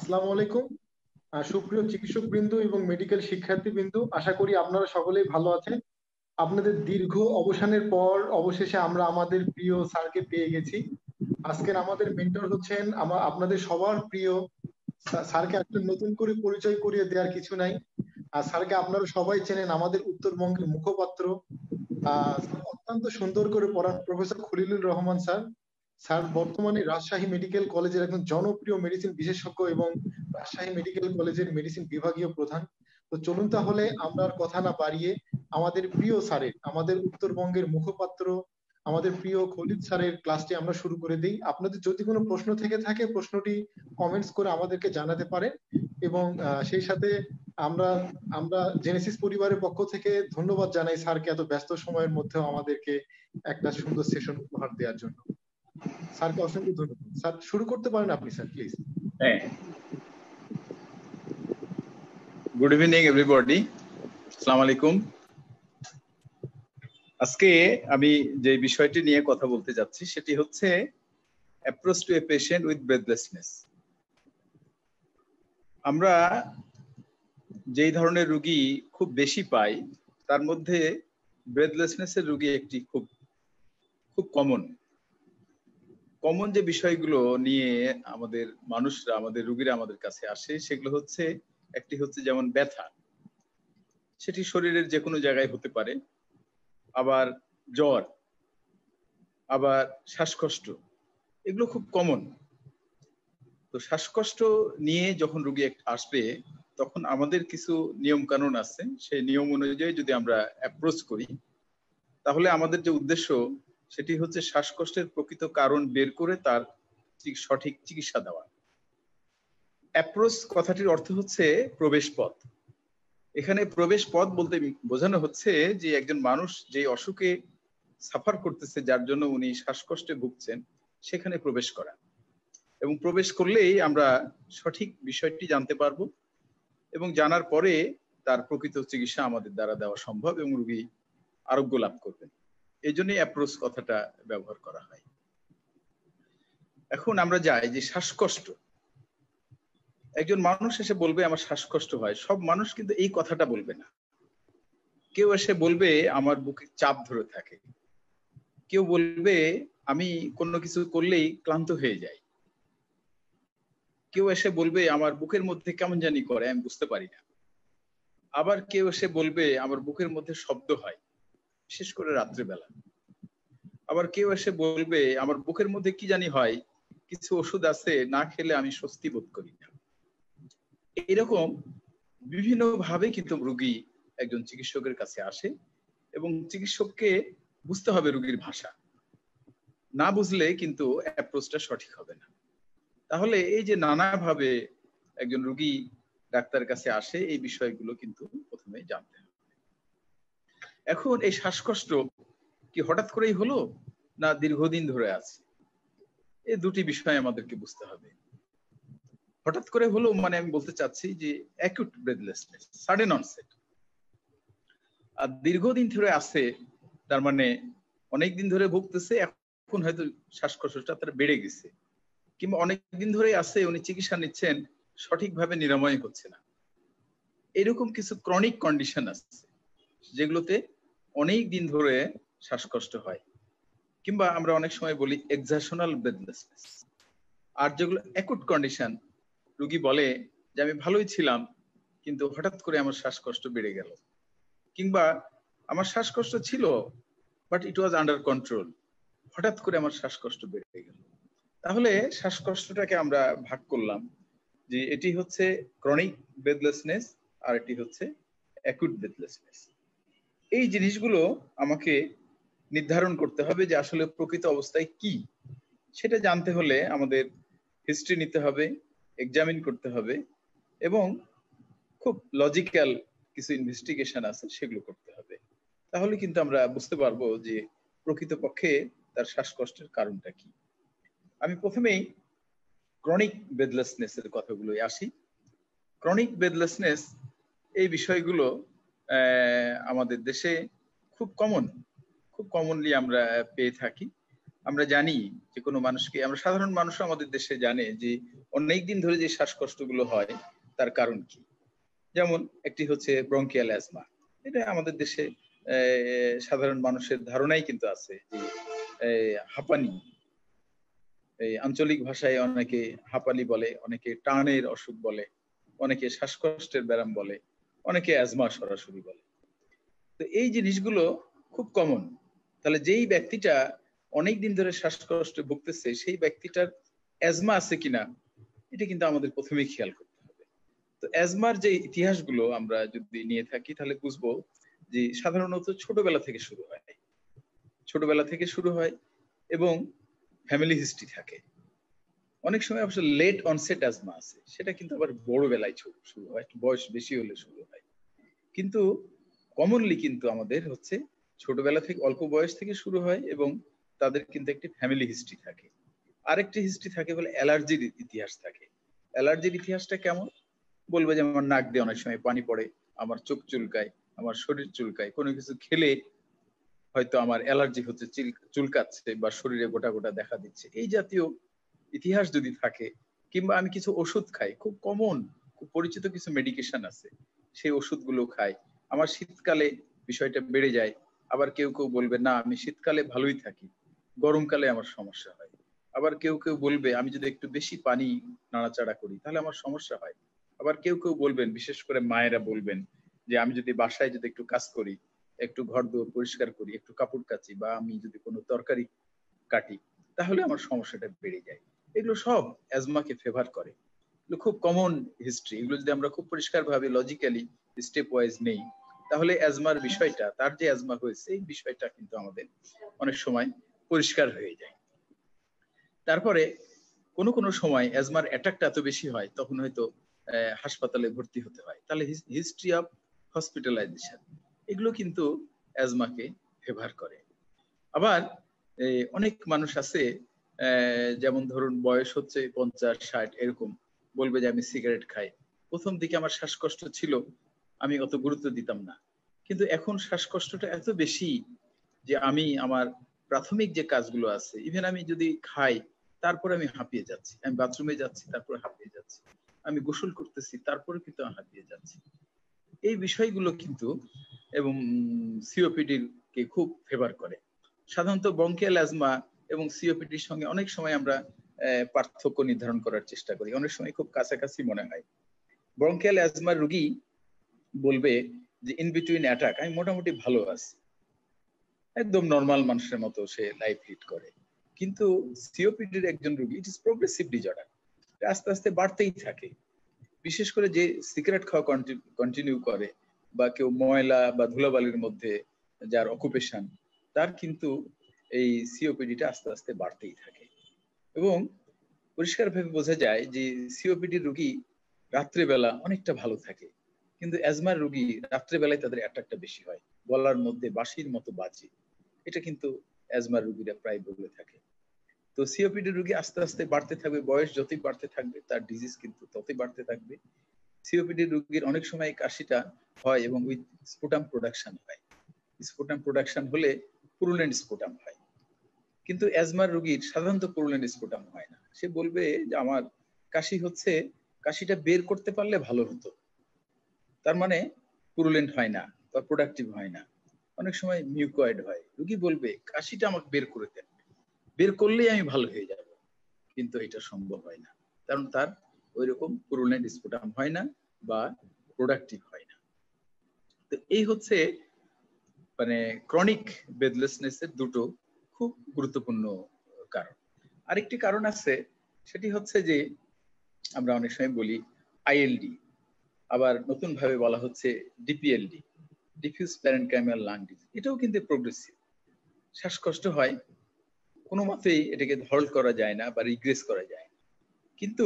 আসসালামু আলাইকুম। সুপ্রিয় চিকিৎসক বৃন্দ এবং মেডিকেল শিক্ষার্থী বৃন্দ, আশা করি আপনারা সকলেই ভালো আছেন। আপনাদের দীর্ঘ অবসানের পর অবশেষে আমরা আমাদের প্রিয় স্যারকে পেয়ে গেছি। আজকের আমাদের মেন্টর হচ্ছেন আপনাদের সবার প্রিয় স্যারকে আসলে নতুন করে পরিচয় করিয়ে দেওয়ার কিছু নাই। আর স্যারকে আপনারা সবাই চেনেন, আমাদের উত্তরবঙ্গের মুখপাত্র। অত্যন্ত সুন্দর করে পড়ান professor Khalilur Rahman sir. Sir বর্তমানে রাজশাহী মেডিকেল কলেজের একজন জনপ্রিয় মেডিসিন বিশেষজ্ঞ এবং রাজশাহী মেডিকেল কলেজের মেডিসিন বিভাগীয় প্রধান। তো চলুন তাহলে আমরা আর কথা না বাড়িয়ে আমাদের প্রিয় স্যারের, আমাদের উত্তরবঙ্গের মুখপাত্র, আমাদের প্রিয় খলিল স্যারের ক্লাসটি আমরা শুরু করে দিই। আপনাদের যদি কোনো প্রশ্ন থেকে থাকে প্রশ্নটি কমেন্টস করে আমাদেরকে জানাতে পারেন। এবং সেই সাথে আমরা আমরা জেনেসিস পরিবারের পক্ষ থেকে ধন্যবাদ জানাই স্যারকে এত ব্যস্ত সময়ের মধ্যেও আমাদেরকে একটা সুন্দর সেশন উপহার দেওয়ার জন্য। স্যারকে অসংখ্য ধন্যবাদ। স্যার শুরু করতে পারেন আপনি স্যার, প্লিজ। হ্যাঁ, গুড ইভিনিং এভরিবডি, আসসালামু আলাইকুম। আজকে আমি যে বিষয়টি নিয়ে কথা বলতে যাচ্ছি সেটি হচ্ছে approach to a patient with breathlessness. আমরা যেই ধরনের রোগী খুব বেশি পাই তার মধ্যে ব্রেথলেসনেসের রোগী একটি খুব কমন যে বিষয়গুলো নিয়ে আমাদের মানুষরা, আমাদের রোগীরা আমাদের কাছে আসে সেগুলো হচ্ছে, একটি হচ্ছে যেমন ব্যথা, সেটি শরীরের যে কোনো জায়গায় হতে পারে, আবার জ্বর, আবার শ্বাসকষ্ট, এগুলো খুব কমন। তো শ্বাসকষ্ট নিয়ে যখন রোগী আসবে তখন আমাদের কিছু নিয়ম কানুন আছে, সেই নিয়ম অনুযায়ী যদি আমরা অ্যাপ্রোচ করি তাহলে আমাদের যে উদ্দেশ্য সেটি হচ্ছে শ্বাসকষ্টের প্রকৃত কারণ বের করে তার সঠিক চিকিৎসা দেওয়া। অ্যাপ্রোচ কথাটির অর্থ হচ্ছে প্রবেশ পথ। এখানে প্রবেশ পথ বলতে বোঝানো হচ্ছে যে একজন মানুষ যে অসুখে সাফার করতেছে, যার জন্য উনি শ্বাসকষ্টে ভুগছেন, সেখানে প্রবেশ করা। এবং প্রবেশ করলেই আমরা সঠিক বিষয়টি জানতে পারবো এবং জানার পরে তার প্রকৃত চিকিৎসা আমাদের দ্বারা দেওয়া সম্ভব এবং রোগী আরোগ্য লাভ করবেন। এই জন্যই অ্যাপ্রোচ কথাটা ব্যবহার করা হয়। এখন আমরা যাই যে শ্বাসকষ্ট, একজন মানুষ এসে বলবে আমার শ্বাসকষ্ট হয়, সব মানুষ কিন্তু এই কথাটা বলবে না। কেউ এসে বলবে আমার বুকে চাপ ধরে থাকে, কেউ বলবে আমি কোনো কিছু করলেই ক্লান্ত হয়ে যাই, কেউ এসে বলবে আমার বুকের মধ্যে কেমন জানি করে, আমি বুঝতে পারি না। আবার কেউ এসে বলবে আমার বুকের মধ্যে শব্দ হয়, বিশেষ করে রাত্রিবেলা। আবার কেউ এসে বলবে আমার বুকের মধ্যে কি জানি হয়, কিছু ওষুধ আছে না খেলে আমি স্বস্তি বোধ করি না। এরকম বিভিন্ন ভাবে কিন্তু রোগী একজন চিকিৎসকের কাছে আসে এবং চিকিৎসককে বুঝতে হবে রোগীর ভাষা, না বুঝলে কিন্তু অ্যাপ্রোচটা সঠিক হবে না। তাহলে এই যে নানাভাবে একজন রোগী ডাক্তারের কাছে আসে, এই বিষয়গুলো কিন্তু প্রথমে জানতে হবে। এখন এই শ্বাসকষ্ট কি হঠাৎ করেই হলো না দীর্ঘদিন ধরে আছে, এই দুটি বিষয় আমাদেরকে বুঝতে হবে। হঠাৎ করে হলো মানে আমি বলতে চাচ্ছি যে অ্যাকিউট ব্রেথলেসনেস, সাডেন অনসেট। আর দীর্ঘদিন ধরে আছে তার মানে অনেকদিন ধরে ভুগতেছে, এখন হয়তো শ্বাসকষ্টটা তার বেড়ে গেছে, কিংবা অনেকদিন ধরে আছে উনি চিকিৎসা নিচ্ছেন, সঠিকভাবে নিরাময় হচ্ছে না। এরকম কিছু ক্রনিক কন্ডিশন আছে যেগুলোতে অনেক দিন ধরে শ্বাসকষ্ট হয়, কিংবা আমরা অনেক সময় বলি এক্সারশনাল ব্রেথলেসনেস। আর যেগুলো অ্যাকুট কন্ডিশন, রোগী বলে যে আমি ভালোই ছিলাম কিন্তু হঠাৎ করে আমার শ্বাসকষ্ট বেড়ে গেল, কিংবা আমার শ্বাসকষ্ট ছিল but it was under control, হঠাৎ করে আমার শ্বাসকষ্ট বেড়ে গেল। তাহলে শ্বাসকষ্টটাকে আমরা ভাগ করলাম যে এটি হচ্ছে ক্রনিক ব্রেথলেসনেস আর এটি হচ্ছে অ্যাকুট ব্রেথলেসনেস। এই জিনিসগুলো আমাকে নির্ধারণ করতে হবে যে আসলে প্রকৃত অবস্থায় কি, সেটা জানতে হলে আমাদের হিস্ট্রি নিতে হবে, এক্সামিন করতে হবে এবং খুব লজিক্যাল কিছু ইনভেস্টিগেশন আছে সেগুলো করতে হবে। তাহলে কিন্তু আমরা বুঝতে পারবো যে প্রকৃতপক্ষে তার শ্বাসকষ্টের কারণটা কি। আমি প্রথমেই ক্রনিক ব্রেথলেসনেস এর কথাগুলোই আসি। ক্রনিক ব্রেথলেসনেস এই বিষয়গুলো আমাদের দেশে খুব কমনলি আমরা পেয়ে থাকি। আমরা জানি যে কোনো মানুষকে, আমরা সাধারণ মানুষ আমাদের দেশে জানে যে অনেকদিন ধরে যে শ্বাসকষ্টগুলো হয় তার কারণ কি? যেমন একটি হচ্ছে ব্রঙ্কিয়াল অ্যাজমা। এটা আমাদের দেশে সাধারণ মানুষের ধারণাই কিন্তু আছে যে হাঁপানি, এই আঞ্চলিক ভাষায় অনেকে হাঁপানি বলে, অনেকে টানের অসুখ বলে, অনেকে শ্বাসকষ্টের ব্যায়াম বলে, অনেকে অ্যাজমা সরাসরি বলে। তো এই জিনিসগুলো খুব কমন। তাহলে যেই ব্যক্তিটা অনেকদিন ধরে শ্বাসকষ্টে ভুগতেছে সেই ব্যক্তিটার অ্যাজমা আছে কিনা এটা কিন্তু আমাদের প্রথমেই খেয়াল করতে হবে। তো অ্যাজমার যে ইতিহাসগুলো আমরা যদি নিয়ে থাকি তাহলে বুঝবো যে সাধারণত ছোটবেলা থেকে শুরু হয়, ছোটবেলা থেকে শুরু হয় এবং ফ্যামিলি হিস্ট্রি থাকে। অনেক সময় অবশ্য লেট অনসেট অ্যাজমা আছে, সেটা কিন্তু আবার বড় বেলায় শুরু হয়, বয়স বেশি হলে শুরু হয়। কিন্তু কমনলি কিন্তু আমাদের হচ্ছে ছোটবেলা থেকে, অল্প বয়স থেকে শুরু হয় এবং তাদের কিন্তু একটি ফ্যামিলি হিস্ট্রি থাকে। আরেকটি হিস্ট্রি থাকে বলে অ্যালার্জির ইতিহাস থাকে। অ্যালার্জির ইতিহাসটা কেমন বলবো, যে আমার নাক দিয়ে অনেক সময় পানি পড়ে, আমার চোখ চুলকায়, আমার শরীর চুলকায়, কোনো কিছু খেলে হয়তো আমার অ্যালার্জি হচ্ছে, চুলকাচ্ছে বা শরীরে গোটা গোটা দেখা দিচ্ছে, এই জাতীয় ইতিহাস যদি থাকে, কিংবা আমি কিছু ওষুধ খাই, খুব কমন খুব পরিচিত কিছু মেডিকেশন আছে, সেই ওষুধগুলো খাই, আমার শীতকালে বিষয়টা বেড়ে যায়। আবার কেউ কেউ বলবে না আমি শীতকালে ভালোই থাকি, গরমকালে আমার সমস্যা হয়। আবার কেউ কেউ বলবে আমি যদি একটু বেশি পানি নাড়াচাড়া করি তাহলে আমার সমস্যা হয়। আবার কেউ কেউ বলবেন, বিশেষ করে মায়েরা বলবেন, যে আমি যদি বাসায় যদি একটু কাজ করি, একটু ঘর দুয়ার পরিষ্কার করি, একটু কাপড় কাচি, বা আমি যদি কোনো তরকারি কাটি, তাহলে আমার সমস্যাটা বেড়ে যায়। এগুলো সব অ্যাজমাকে ফেভার করে। এগুলো খুব কমন হিস্ট্রি। এগুলো যদি আমরা খুব পরিষ্কার ভাবে লজিক্যালি স্টেপ ওয়াইজ নেই, তাহলে অ্যাজমার বিষয়টা, তার যে অ্যাজমা হয়েছে এই বিষয়টা কিন্তু আমাদের অনেক সময় পরিষ্কার হয়ে যায়। তারপরে কোনো কোনো সময় অ্যাজমার অ্যাটাকটা এত বেশি হয় তখন হয়তো হাসপাতালে ভর্তি হতে হয়। তাহলে হিস্ট্রি অফ হসপিটালাইজেশন এগুলো কিন্তু অ্যাজমাকে ফেভার করে। আবার অনেক মানুষ আছে, যেমন ধরুন বয়স হচ্ছে 50-60, এরকম বলবে যে আমি সিগারেট খাই। প্রথম দিকে আমার শ্বাসকষ্ট ছিল, আমি অত গুরুত্ব দিতাম না, কিন্তু এখন শ্বাসকষ্টটা এত বেশি যে আমি আমার প্রাথমিক যে কাজগুলো আছে, ইভেন আমি যদি খাই তারপরে আমি হাঁপিয়ে যাচ্ছি, আমি বাথরুমে যাচ্ছি তারপরে হাঁপিয়ে যাচ্ছি, আমি গোসল করতেছি তারপরে কিন্তু আমি হাঁপিয়ে যাচ্ছি। এই বিষয়গুলো কিন্তু এবং সিওপিডি কে খুব ফেভার করে। সাধারণত ব্রঙ্কিয়াল অ্যাজমা এবং সিওপিডির সঙ্গে অনেক সময় আমরা পার্থক্য নির্ধারণ করার চেষ্টা করি, অনেক সময় খুব কাছাকাছি মনে হয়। ব্রঙ্কিয়াল অ্যাজমার রোগী বলবে যে ইন বিটুইন অ্যাটাক আমি মোটামুটি ভালো আছি, একদম নর্মাল মানুষের মতো সে লাইফ লিড করে। কিন্তু সিওপিডির একজন রোগী, ইট ইজ প্রোগ্রেসিভ ডিজঅর্ডার, আস্তে আস্তে বাড়তেই থাকে। বিশেষ করে যে সিগারেট খাওয়া কন্টিনিউ করে, বা কেউ ময়লা বা ধুলাবালির মধ্যে যার অকুপেশন, তার কিন্তু এই সিওপিডিটা আস্তে আস্তে বাড়তেই থাকে। এবং পরিষ্কারভাবে বোঝা যায় যে সিওপিডি রোগী রাত্রেবেলা অনেকটা ভালো থাকে, কিন্তু অ্যাজমার রোগী রাত্রেবেলায় তাদের অ্যাটাকটা বেশি হয়, গলার মধ্যে বাঁশির মতো বাজে, এটা কিন্তু অ্যাজমার রোগীরা প্রায় বলে থাকে। তো সিওপিডি রোগী আস্তে আস্তে বাড়তে থাকবে, বয়স যতই বাড়তে থাকবে তার ডিজিজ কিন্তু ততই বাড়তে থাকবে। সিওপিডি রোগীর অনেক সময় কাশিটা হয় এবং উইথ স্পুটাম প্রোডাকশন হয়, স্পুটাম প্রোডাকশন হলে পুরুলেন্ট স্পুটাম হয়। কিন্তু অ্যাজমার রোগীর সাধারণত পুরুলেন্ট স্পুটাম হয় না, সে বলবে যে আমার কাশি হচ্ছে, কাশিটা বের করতে পারলে ভালো হতো, তার মানে পুরুলেন্ট হয় না বা প্রোডাক্টিভ হয় না, অনেক সময় মিউকয়েড হয়। রোগী বলবে কাশিটা আমাকে বের করে দেন, বের করলেই আমি ভালো হয়ে যাব, কিন্তু এটা সম্ভব হয় না, কারণ তার ওই রকম পুরুলেন্ট স্পুটাম হয় না বা প্রোডাক্টিভ হয় না। তো এই হচ্ছে মানে ক্রনিক বেদলেসনেস এর দুটো খুব গুরুত্বপূর্ণ কারণ। আরেকটি কারণ আছে, সেটি হচ্ছে যে আমরা অনেক সময় বলি আইএলডি, আবার নতুন ভাবে বলা হচ্ছে ডিপিএলডি, ডিফিউজ প্যারেনকাইমাল লাং ডিজিজ। এটাও কিন্তু প্রোগ্রেসিভ, শ্বাসকষ্ট হয়, কোনো মতেই এটাকে ধরল করা যায় না বা রিগ্রেস করা যায় না। কিন্তু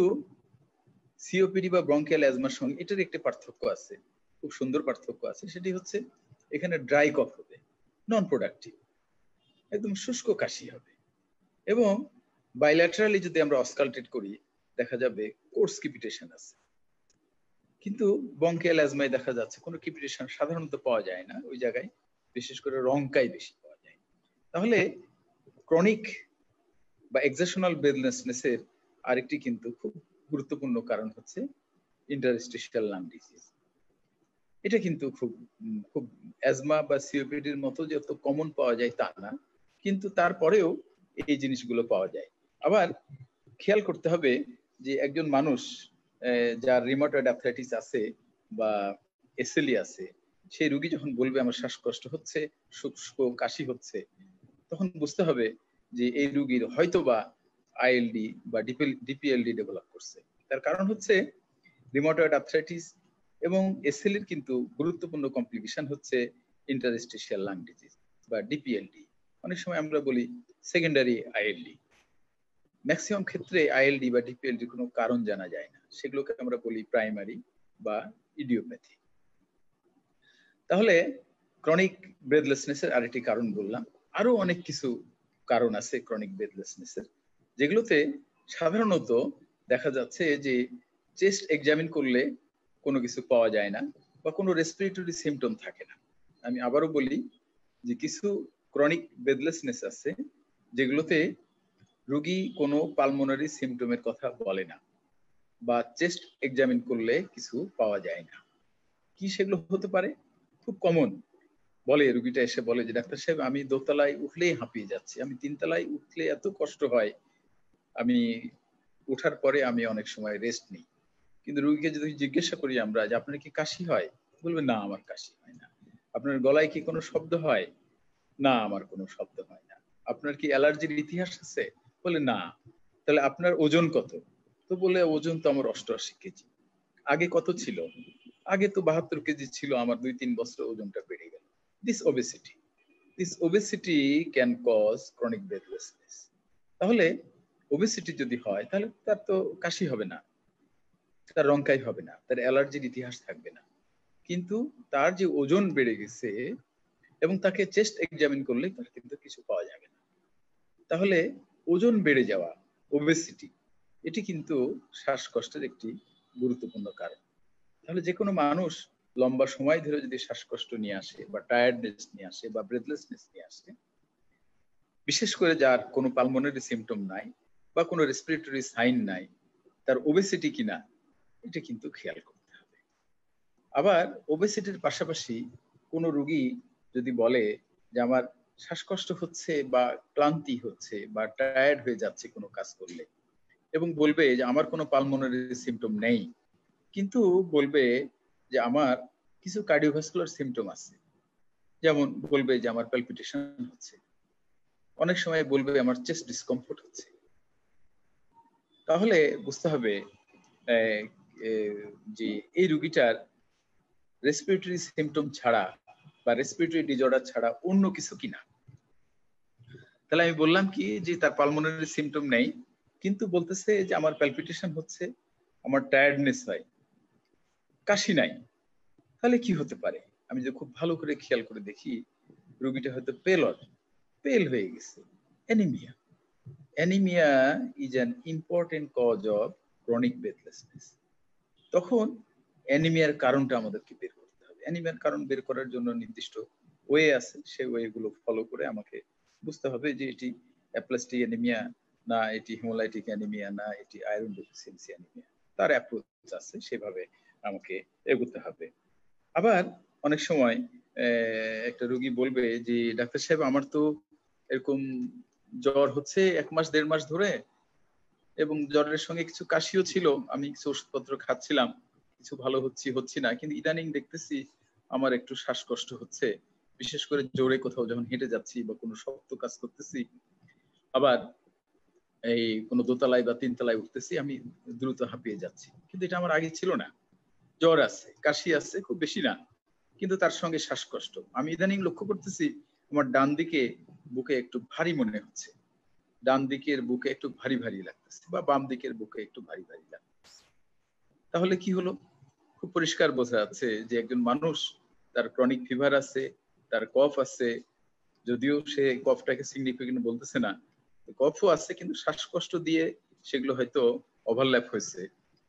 সিওপিডি বা ব্রঙ্কিয়াল অ্যাজমার সঙ্গে এটার একটি পার্থক্য আছে, খুব সুন্দর পার্থক্য আছে, সেটি হচ্ছে এখানে ড্রাই কফ হবে, নন প্রোডাক্টিভ, একদম শুষ্ক কাশি হবে, এবং বাইল্যাটারালি যদি আমরা অসকালটেট করি দেখা যাবে কোর্স ক্রিপিটেশন আছে। কিন্তু ব্রঙ্কিয়াল অ্যাজমায় দেখা যাচ্ছে কোনো ক্রিপিটেশন সাধারণত পাওয়া যায় না, ওই জায়গায় বিশেষ করে রংকাই বেশি পাওয়া যায়। তাহলে ক্রনিক বা এক্সেশনাল ব্রেথলেসনেস এর আরেকটি কিন্তু খুব গুরুত্বপূর্ণ কারণ হচ্ছে ইন্টারস্টিশিয়াল লাং ডিজিজ। এটা কিন্তু খুব খুব অ্যাজমা বা সিওপিডির মতো যে এত কমন পাওয়া যায় তা না, কিন্তু তারপরেও এই জিনিসগুলো পাওয়া যায়। আবার খেয়াল করতে হবে যে একজন মানুষ যার রিউমাটয়েড আর্থ্রাইটিস আছে বা এসএলই আছে, সেই রোগী যখন বলবে আমার শ্বাসকষ্ট হচ্ছে, শুষ্ক কাশি হচ্ছে, তখন বুঝতে হবে যে এই রোগীর হয়তোবা আইএলডি বা ডিপিএলডি ডেভেলপ করছে। তার কারণ হচ্ছে রিউমাটয়েড আর্থ্রাইটিস এবং এসএলইর কিন্তু গুরুত্বপূর্ণ কমপ্লিকেশন হচ্ছে ইন্টারস্টিশিয়াল লাং ডিজিজ বা ডিপিএলডি। অনেক সময় আমরা বলি সেকেন্ডারি আইএলডি। ম্যাক্সিমাম ক্ষেত্রে আইএলডি বা ডিপিএলডি কোনো কারণ জানা যায় না, সেগুলোকে আমরা বলি প্রাইমারি বা ইডিওপ্যাথি। তাহলে ক্রনিক ব্রেথলেসনেসের আরেকটি কারণ বললাম, আরো অনেক কিছু কারণ আছে ক্রনিক ব্রেথলেসনেসের, যেগুলোতে সাধারণত দেখা যাচ্ছে যে চেস্ট এক্সামিন করলে কোনো কিছু পাওয়া যায় না বা কোনো রেসপিরেটরি সিমটম থাকে না। আমি আবারও বলি যে কিছু ক্রনিক ব্রেথলেসনেস আছে যেগুলোতে রোগী কোনো পালমোনারি সিমটমের কথা বলে না বা চেস্ট এক্সামিন করলে কিছু পাওয়া যায় না। কি সেগুলো হতে পারে? খুব কমন বলে, রোগীটা এসে বলে যে ডাক্তার সাহেব আমি দোতলায় উঠলেই হাঁপিয়ে যাচ্ছি, আমি তিনতলায় উঠলে এত কষ্ট হয়, আমি ওঠার পরে আমি অনেক সময় রেস্ট নিই। কিন্তু রোগীকে যদি জিজ্ঞাসা করি আমরা যে আপনার কি কাশি হয়, বলবে না আমার কাশি হয় না। আপনার গলায় কি কোনো শব্দ হয়? না আমার কোনো শব্দ হয় না। আপনার কি অ্যালার্জির ইতিহাস আছে? বলে না। তাহলে আপনার ওজন কত? তো বলে ওজন তো আমার 88 কেজি। আগে কত ছিল? আগে তো 72 কেজি ছিল, আমার 2-3 বছর ওজনটা বেড়ে গেল। This obesity can cause chronic breathlessness. তাহলে ওবেসিটি যদি হয় তাহলে তার তো কাশি হবে না, তার রংকাই হবে না, তার অ্যালার্জির ইতিহাস থাকবে না। কিন্তু তার যে ওজন বেড়ে গেছে এবং তাকে চেস্ট এক্সামিন করলে তার কিন্তু কিছু পাওয়া যাবে না। তাহলে ওজন বেড়ে যাওয়া, ওবেসিটি, এটি কিন্তু শ্বাসকষ্টের একটি গুরুত্বপূর্ণ কারণ। তাহলে যে কোনো মানুষ লম্বা সময় ধরে যদি শ্বাসকষ্ট নিয়ে আসে বা টায়ার্ডনেস নিয়ে আসে বা ব্রেথলেসনেস নিয়ে আসে, বিশেষ করে যার কোনো পালমোনারি সিমটম নাই বা কোনো রেসপিরেটরি সাইন নাই, তার ওবেসিটি কিনা এটা কিন্তু খেয়াল করতে হবে। আবার ওবেসিটির পাশাপাশি কোনো রোগী যদি বলে যে আমার শ্বাসকষ্ট হচ্ছে বা ক্লান্তি হচ্ছে বা টায়ার্ড হয়ে যাচ্ছে কোনো কাজ করলে, এবং বলবে যে আমার কোনো পালমোনারি সিমটম নেই, কিন্তু বলবে যে আমার কিছু কার্ডিওভাস্কুলার সিমটম আছে, যেমন বলবে যে আমার প্যালপিটেশন হচ্ছে, অনেক সময় বলবে আমার চেস্ট ডিসকমফোর্ট হচ্ছে, তাহলে বুঝতে হবে যে এই রোগীটার রেসপিরেটরি সিমটম ছাড়া বা রেসপিরেটরি ডিসঅর্ডার ছাড়া অন্য কিছু কিনা। তাহলে আমি বললাম কি যে তার পালমোনারি সিমটম নেই, কিন্তু বলতেছে যে আমার প্যালপিটেশন হচ্ছে, আমার টায়ার্ডনেস হয়, কাশি নাই। তাহলে কি হতে পারে? আমি যে খুব ভালো করে খেয়াল করে দেখি, রোগীটা হয়তো পেল হয়ে গেছে, anaemia. Anaemia is an important cause of chronic breathlessness. তখন অ্যানিমিয়ার কারণটা আমাদেরকে বের করতে হবে। অ্যানিমিয়ার কারণ বের করার জন্য নির্দিষ্ট ওয়ে আছে, সেই ওয়েগুলো ফলো করে আমাকে বুঝতে হবে যে এটি অ্যাপ্লাস্টি অ্যানিমিয়া না, এটি হিমোলাইটিক অ্যানিমিয়া না, এটি আয়রন ডেফিসিয়েন্সি অ্যানিমিয়া। তার অ্যাপ্রোচ আছে, সেভাবে আমাকে এগোতে হবে। আবার অনেক সময় একটা রোগী বলবে যে ডাক্তার সাহেব আমার তো এরকম জ্বর হচ্ছে 1 মাস 1.5 মাস ধরে, এবং জ্বরের সঙ্গে কিছু কাশিও ছিল, আমি কিছু ওষুধপত্র খাচ্ছিলাম, কিছু ভালো হচ্ছে না, কিন্তু ইদানিং দেখতেছি আমার একটু শ্বাসকষ্ট হচ্ছে, বিশেষ করে জোরে কোথাও যখন হেঁটে যাচ্ছি বা কোনো শক্ত কাজ করতেছি, আবার এই কোনো দোতলায় বা 3 তলায় উঠতেছি, আমি দ্রুত হাঁপিয়ে যাচ্ছি, কিন্তু এটা আমার আগে ছিল না। জ্বর আছে, কাশি আছে, খুব বেশি না, কিন্তু তার সঙ্গে শ্বাসকষ্ট। আমি ইদানিং লক্ষ্য করতেছি আমার ডান দিকে বুকে একটু ভারী মনে হচ্ছে, ডান দিকের বুকে একটু ভারী ভারী লাগতেছে বা বাম দিকের বুকে একটু ভারী ভারী লাগতেছে। তাহলে কি হলো? খুব পরিষ্কার বোঝা যাচ্ছে যে একজন মানুষ, তার ক্রনিক ফিভার আছে, তার কফ আছে, যদিও সে কফটাকে সিগনিফিকেন্ট বলতেছে না, কফও আছে, কিন্তু শ্বাসকষ্ট দিয়ে সেগুলো হয়তো ওভারল্যাপ হয়েছে,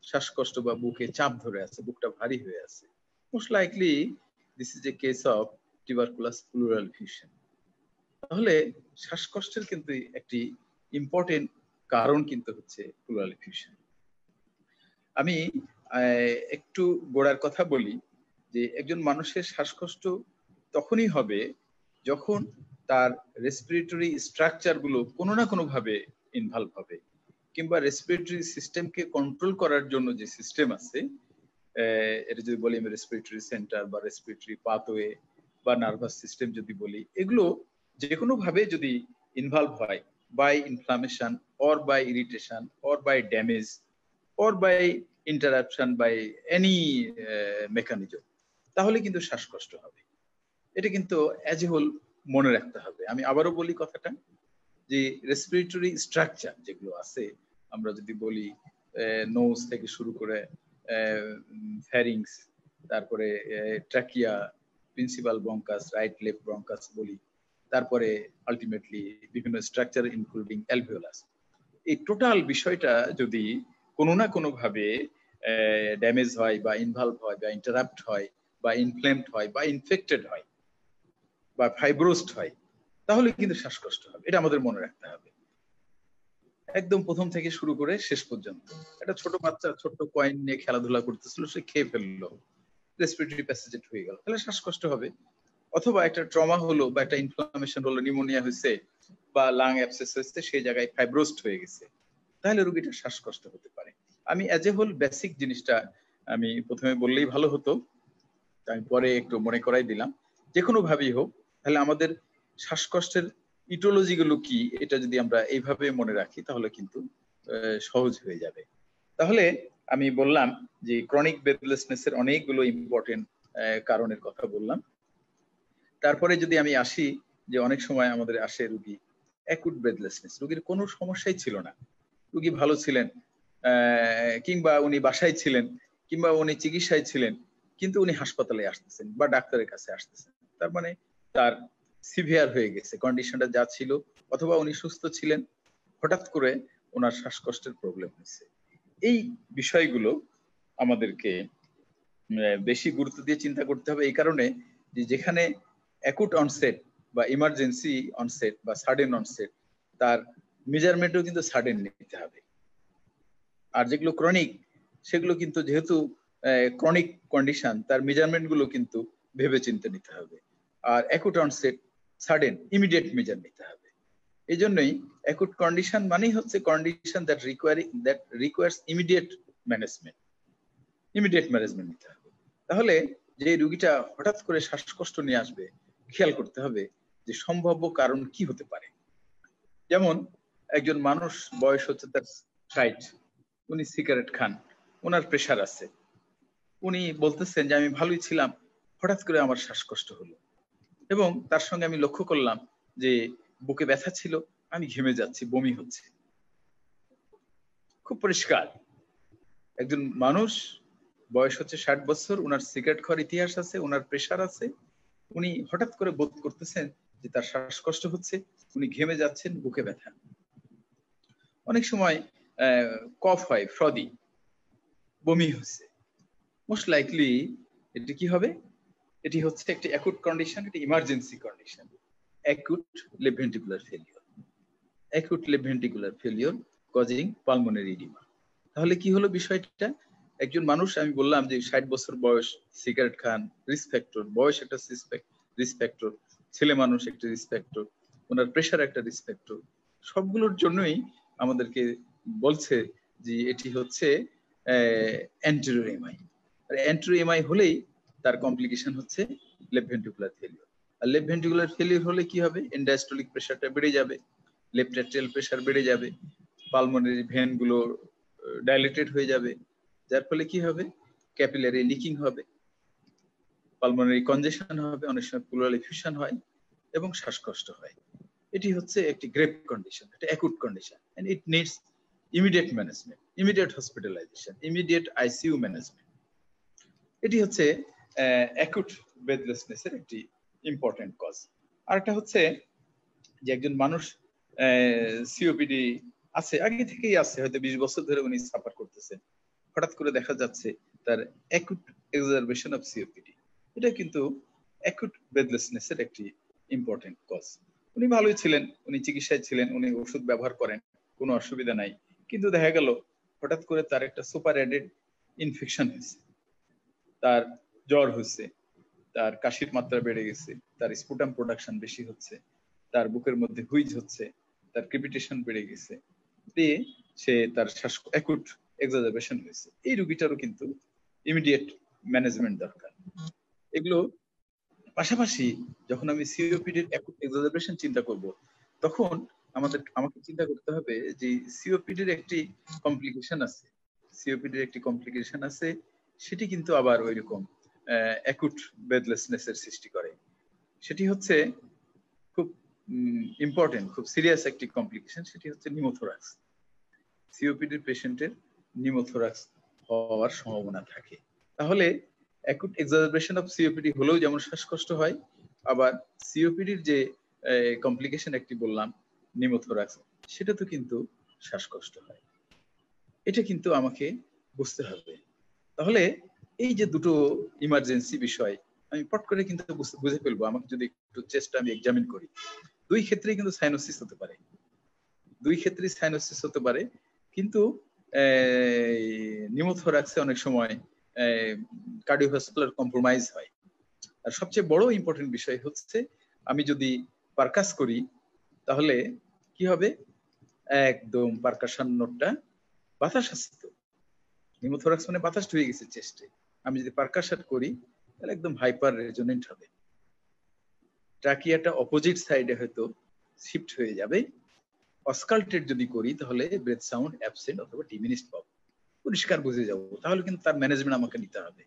শ্বাসকষ্ট বা বুকে চাপ ধরে আছে, বুকটা ভারী হয়ে আছে। Most likely this is a case of tuberculous pleural effusion. তাহলে শ্বাসকষ্টের কিন্তু একটি ইম্পর্টেন্ট কারণ কিন্তু হচ্ছে প্লুরাল এফিউশন। আমি একটু গোড়ার কথা বলি যে একজন মানুষের শ্বাসকষ্ট তখনই হবে যখন তার রেসপিরেটরি স্ট্রাকচার গুলো কোনো না কোনো ভাবে ইনভলভ হবে, কিংবা রেসপিরেটরি সিস্টেমকে কন্ট্রোল করার জন্য যে সিস্টেম আছে, এটা যদি বলি আমি রেসপিরেটরি সেন্টার বা রেসপিরেটরি পাথওয়ে বা নার্ভাস সিস্টেম যদি বলি, এগুলো যে কোনো ভাবে যদি ইনভলভ হয় by inflammation or by irritation or by damage or by interruption by any mechanism, তাহলে কিন্তু শ্বাসকষ্ট হবে। এটা কিন্তু অ্যাজ এ হোল মনে রাখতে হবে। আমি আবারও বলি কথাটা, যে রেসপিরেটরি স্ট্রাকচার যেগুলো আছে, আমরা যদি বলি নোজ থেকে শুরু করে ফ্যারিংস, তারপরে trachea, principal bronchus, right left bronchus বলি, তারপরে আলটিমেটলি বিভিন্ন স্ট্রাকচার ইনক্লুডিং অ্যালভিওলাস, এই টোটাল বিষয়টা যদি কোনো না কোনো ভাবে ড্যামেজ হয় বা ইনভলভ হয় বা ইন্টারাপ্ট হয় বা ইনফ্লেমড হয় বা ইনফেক্টেড হয় বা ফাইব্রোসড হয়, তাহলে কিন্তু শ্বাসকষ্ট হবে। এটা আমাদের মনে রাখতে হবে, একদম প্রথম থেকে শুরু করে শেষ পর্যন্ত। একটা ছোট বাচ্চা ছোট্ট কয়েন নিয়ে খেলাধুলা করতেছিল, সে খেয়ে ফেললো, রেসপিরেটরি প্যাসেজ হয়ে গেল, তাহলে শ্বাসকষ্ট হবে। অথবা একটা ট্রমা হলো বা একটা ইনফ্লামেশন হলো, নিউমোনিয়া হয়েছে বা লাং অ্যাবসেস হয়েছে, সেই জায়গায় ফাইব্রোসড হয়ে গেছে, তাহলে রোগীটার শ্বাসকষ্ট হতে পারে। আমি অ্যাজ এ হোল বেসিক জিনিসটা আমি প্রথমে বললেই ভালো হতো, আমি পরে একটু মনে করাই দিলাম। যে কোনো ভাবেই হোক, তাহলে আমাদের শ্বাসকষ্টের ইটোলজি গুলো কি, এটা যদি আমরা এইভাবে মনে রাখি তাহলে কিন্তু সহজ হয়ে যাবে। তাহলে আমি বললাম যে ক্রনিক ব্রেথলেসনেস এর অনেকগুলো ইম্পর্টেন্ট কারণের কথা বললাম। তারপরে যদি আমি আসি যে অনেক সময় আমাদের আসে রুগী অ্যাকুট ব্রেথলেসনেস, রুগীর কোনো সমস্যাই ছিল না, রুগী ভালো ছিলেন, কিংবা উনি বাসায় ছিলেন, কিংবা উনি চিকিৎসায় ছিলেন, কিন্তু উনি হাসপাতালে আসতেছেন বা ডাক্তারের কাছে আসতেছেন, তার মানে তার সিভিয়ার হয়ে গেছে কন্ডিশনটা যা ছিল, অথবা উনি সুস্থ ছিলেন, হঠাৎ করে ওনার শ্বাসকষ্টের প্রবলেম হয়েছে। এই বিষয়গুলো আমাদেরকে বেশি গুরুত্ব দিয়ে চিন্তা করতে হবে, এই কারণে যে যেখানে অ্যাকুট অনসেট বা ইমার্জেন্সি অনসেট বা সাডেন অনসেট, তার মেজারমেন্টও কিন্তু সাডেন নিতে হবে। আর যেগুলো ক্রনিক, সেগুলো কিন্তু যেহেতু ক্রনিক কন্ডিশন, তার মেজারমেন্ট গুলো কিন্তু ভেবে চিন্তে নিতে হবে। আর acute onset sudden immediate measure নিতে হবে। এই জন্যই অ্যাকুট কন্ডিশন মানেই হচ্ছে condition that requires immediate management, immediate management নিতে হবে। তাহলে যে রুগীটা হঠাৎ করে শ্বাসকষ্ট নিয়ে আসবে, খেয়াল করতে হবে যে সম্ভাব্য কারণ কি হতে পারে। যেমন একজন মানুষ, বয়স হচ্ছে তার 60, উনি সিগারেট খান, ওনার প্রেশার আছে, উনি বলতেছেন যে আমি ভালোই ছিলাম, হঠাৎ করে আমার শ্বাসকষ্ট হলো, এবং তার সঙ্গে আমি লক্ষ্য করলাম যে বুকে ব্যথা ছিল, আমি ঘেমে যাচ্ছি, বমি হচ্ছে। খুব পরিষ্কার, একজন মানুষ বয়স হচ্ছে 60 বছর, ওনার সিগারেট খাওয়ার ইতিহাস আছে, ওনার প্রেশার আছে, উনি হঠাৎ করে বোধ করতেছেন যে তার শ্বাসকষ্ট হচ্ছে, উনি ঘেমে যাচ্ছেন, বুকে ব্যথা। অনেক সময় কফ হয়, ফ্রদি, বমি হচ্ছে, মোস্ট লাইকলি এটি কি হবে, এটি হচ্ছে একটি অ্যাকুট কন্ডিশন, একটি emergency condition, acute left ventricular failure, acute left ventricular failure causing pulmonary oedema. তাহলে কি হলো বিষয়টা, একজন মানুষ, আমি বললাম যে 60 বছর বয়স, সিগারেট খান, রিস্ক ফ্যাক্টর, বয়স একটা রিস্ক ফ্যাক্টর, ছেলে মানুষ একটা রিস্ক ফ্যাক্টর, ওনার প্রেশার একটা রিস্ক ফ্যাক্টর, সবগুলোর জন্যই আমাদেরকে বলছে যে এটি হচ্ছে অ্যান্টেরিয়র এমআই। আর অ্যান্টেরিয়র এমআই হলেই তার কমপ্লিকেশন হচ্ছে লেফট ভেন্ট্রিকুলার ফেলিওর। আর লেফট ভেন্ট্রিকুলার ফেলিওর হলে কি হবে, এন্ডায়াস্টোলিক প্রেশারটা বেড়ে যাবে, লেফট অ্যাট্রিয়াল প্রেশার বেড়ে যাবে, পালমোনারি ভেন গুলো ডাইলেটেড হয়ে যাবে, যার ফলে কি হবে, ক্যাপিলারি লিকিং হবে, পালমোনারি কনজেশন হবে, অনেক সময় প্লুরাল এফিউশন হয় এবং শ্বাসকষ্ট হয়। এটি হচ্ছে একটি গ্রেভ কন্ডিশন, এটা acute condition, and it needs immediate management, immediate hospitalisation, immediate ICU management. এটি হচ্ছে অ্যাকুট ব্রেথলেসনেস এর একটি ইম্পর্টেন্ট কজ। আরেকটা হচ্ছে যে একজন মানুষ সিওপিডি আছে, আগে থেকেই আছে, হয়তো 20 বছর ধরে উনি সাফার করতেছেন, হঠাৎ করে দেখা যাচ্ছে তার অ্যাকুট এক্সারবেশন অফ সিওপিডি, এটা কিন্তু অ্যাকুট ব্রেথলেসনেস এর একটি ইম্পর্টেন্ট কজ। উনি ভালোই ছিলেন, উনি চিকিৎসায় ছিলেন, উনি ওষুধ ব্যবহার করেন, কোনো অসুবিধা নাই, কিন্তু দেখা গেল হঠাৎ করে তার একটা সুপার অ্যাডেড ইনফেকশন হয়েছে, তার জ্বর হয়েছে, তার কাশির মাত্রা বেড়ে গেছে, তার স্পুটাম প্রোডাকশন বেশি হচ্ছে, তার বুকের মধ্যে হুইজ হচ্ছে, তার ক্রিপিটেশন বেড়ে গেছে, দিয়ে সে তার শ্বাস অ্যাকুট এক্সাজারবেশন হয়েছে, এই রোগীটারও কিন্তু ইমিডিয়েট ম্যানেজমেন্ট দরকার। এগুলো পাশাপাশি যখন আমি সিওপিডির অ্যাকুট এক্সাজারবেশন চিন্তা করব, তখন আমাকে চিন্তা করতে হবে যে সিওপিডির একটি কমপ্লিকেশন আছে, সিওপিডির একটি কমপ্লিকেশন আছে, সেটি কিন্তু আবার ওইরকম অ্যাকুট ব্রেথলেসনেস এর সৃষ্টি করে। সেটি হচ্ছে খুব ইম্পর্টেন্ট, খুব সিরিয়াস একটি কমপ্লিকেশন, সেটি হচ্ছে নিউমোথোরাক্স। সিওপিডির পেশেন্টের নিউমোথোরাক্স হওয়ার সম্ভাবনা থাকে। তাহলে অ্যাকুট এক্সাজারবেশন অফ সিওপিডি হলেও যেমন শ্বাসকষ্ট হয়, আবার সিওপিডির যে কমপ্লিকেশন একটি বললাম নিউমোথোরাক্স, সেটা তো কিন্তু শ্বাসকষ্ট হয়। এটা কিন্তু আমাকে বুঝতে হবে। তাহলে এই যে দুটো ইমার্জেন্সি বিষয় আমি পট করে কিন্তু বুঝে ফেলবো, আমাকে যদি একটু চেস্টটা আমি এক্সামিন করি, দুই ক্ষেত্রেই কিন্তু সাইনোসিস হতে পারে, দুই ক্ষেত্রেই সাইনোসিস হতে পারে। কিন্তু নিউমোথোরাক্সে অনেক সময় কার্ডিওভাস্কুলার কম্প্রোমাইজ হয়। আর সবচেয়ে বড় ইম্পর্টেন্ট বিষয় হচ্ছে আমি যদি পারকাস করি তাহলে কি হবে, একদম পারকাশন নোটটা বাতাস আসছে, নিউমোথোরাক্স মানে বাতাস ঢুকে গেছে চেস্টে, আমি যদি পারকাশন করি তাহলে একদম হাইপার রেজোনেন্ট হবে, ট্রাকিয়াটা অপোজিট সাইডে হয়তো শিফট হয়ে যাবে। অস্কাল্টেড যদি করি তাহলে ব্রেথ সাউন্ড অ্যাবসেন্ট অথবা ডিমিনিশড পাবো, পরিষ্কার বুঝে যাবো। তাহলে কিন্তু তার ম্যানেজমেন্ট আমাকে নিতে হবে।